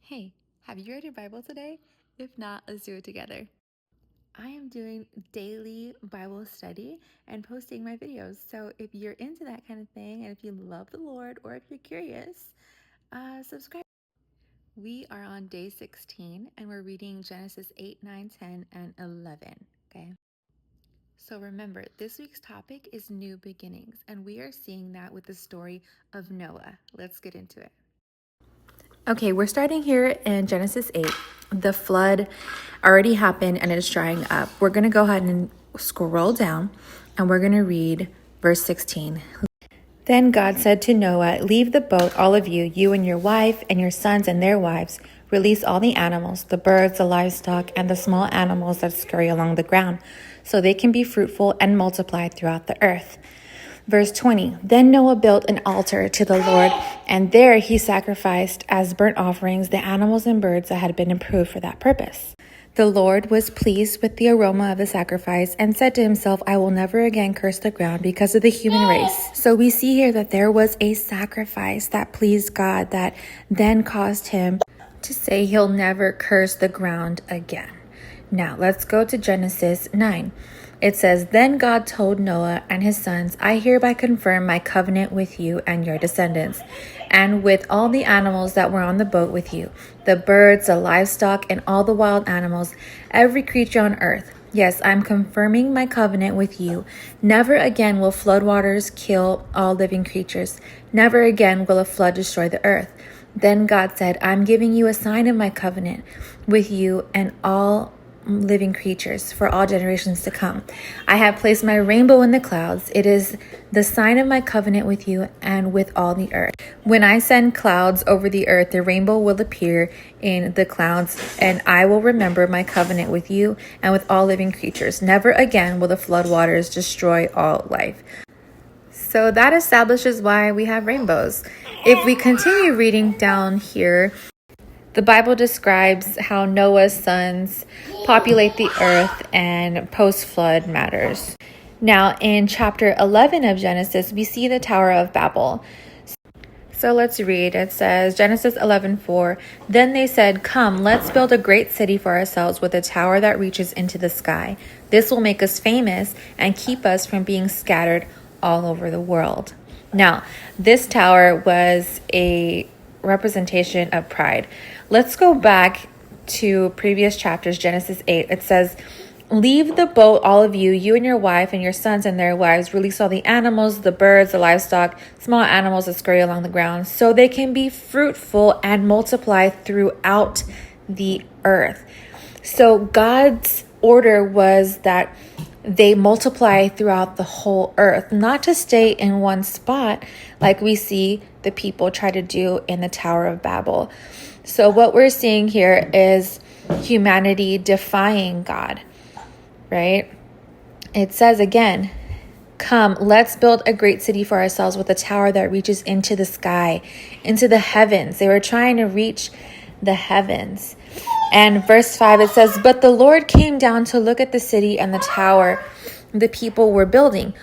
Hey, have you read your Bible today? If not, let's do it together. I am doing daily Bible study and posting my videos. So if you're into that kind of thing and if you love the Lord or if you're curious, subscribe. We are on day 16 and we're reading Genesis 8, 9, 10, and 11. Okay. So remember, this week's topic is new beginnings, and we are seeing that with the story of Noah. Let's get into it. Okay, we're starting here in Genesis 8. The flood already happened and it's drying up. We're going to go ahead and scroll down and we're going to read verse 16. Then God said to Noah, "Leave the boat, all of you, you and your wife and your sons and their wives. Release all the animals, the birds, the livestock, and the small animals that scurry along the ground, so they can be fruitful and multiply throughout the earth." Verse 20, Then Noah built an altar to the Lord, and there he sacrificed as burnt offerings the animals and birds that had been improved for that purpose. The Lord was pleased with the aroma of the sacrifice and said to himself, "I will never again curse the ground because of the human race." So we see here that there was a sacrifice that pleased God that then caused him to say he'll never curse the ground again. Now let's go to Genesis 9. It says, Then God told Noah and his sons, "I hereby confirm my covenant with you and your descendants, and with all the animals that were on the boat with you, the birds, the livestock, and all the wild animals, every creature on earth. Yes, I'm confirming my covenant with you. Never again will floodwaters kill all living creatures. Never again will a flood destroy the earth." Then God said, "I'm giving you a sign of my covenant with you and all living creatures for all generations to come. I have placed my rainbow in the clouds. It is the sign of my covenant with you and with all the earth. When I send clouds over the earth, the rainbow will appear in the clouds, and I will remember my covenant with you and with all living creatures. Never again will the floodwaters destroy all life." So that establishes why we have rainbows. If we continue reading down here, the Bible describes how Noah's sons populate the earth and post-flood matters. Now, in chapter 11 of Genesis, we see the Tower of Babel. So let's read. It says, Genesis 11:4, Then they said, "Come, let's build a great city for ourselves with a tower that reaches into the sky. This will make us famous and keep us from being scattered all over the world." Now, this tower was a representation of pride. Let's go back to previous chapters, Genesis 8. It says, "Leave the boat, all of you, you and your wife and your sons and their wives. Release all the animals, the birds, the livestock, small animals that scurry along the ground, so they can be fruitful and multiply throughout the earth." So God's order was that they multiply throughout the whole earth, not to stay in one spot like we see the people try to do in the Tower of Babel. So what we're seeing here is humanity defying God, right? It says again, "Come, let's build a great city for ourselves with a tower that reaches into the sky, into the heavens." They were trying to reach the heavens. And verse 5, it says, "But the Lord came down to look at the city and the tower the people were building.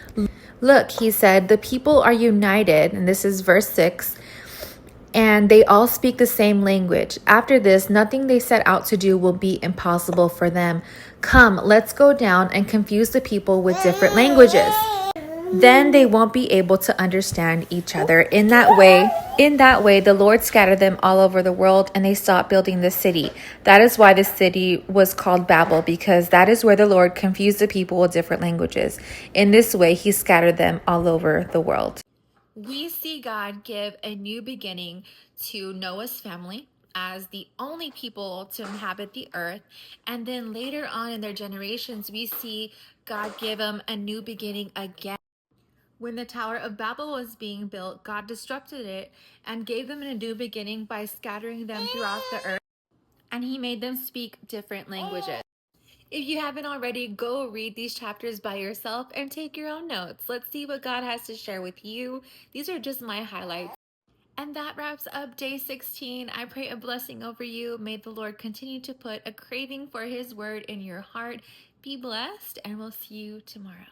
Look," he said, "the people are united." And this is verse 6. "And they all speak the same language. After this, nothing they set out to do will be impossible for them. Come, let's go down and confuse the people with different languages. Then they won't be able to understand each other. In that way, the Lord scattered them all over the world, and they stopped building the city. That is why the city was called Babel, because that is where the Lord confused the people with different languages. In this way, he scattered them all over the world." We see God give a new beginning to Noah's family as the only people to inhabit the earth. And then later on in their generations, we see God give them a new beginning again. When the Tower of Babel was being built, God disrupted it and gave them a new beginning by scattering them throughout the earth, and he made them speak different languages. If you haven't already, go read these chapters by yourself and take your own notes. Let's see what God has to share with you. These are just my highlights. And that wraps up day 16. I pray a blessing over you. May the Lord continue to put a craving for his word in your heart. Be blessed, and we'll see you tomorrow.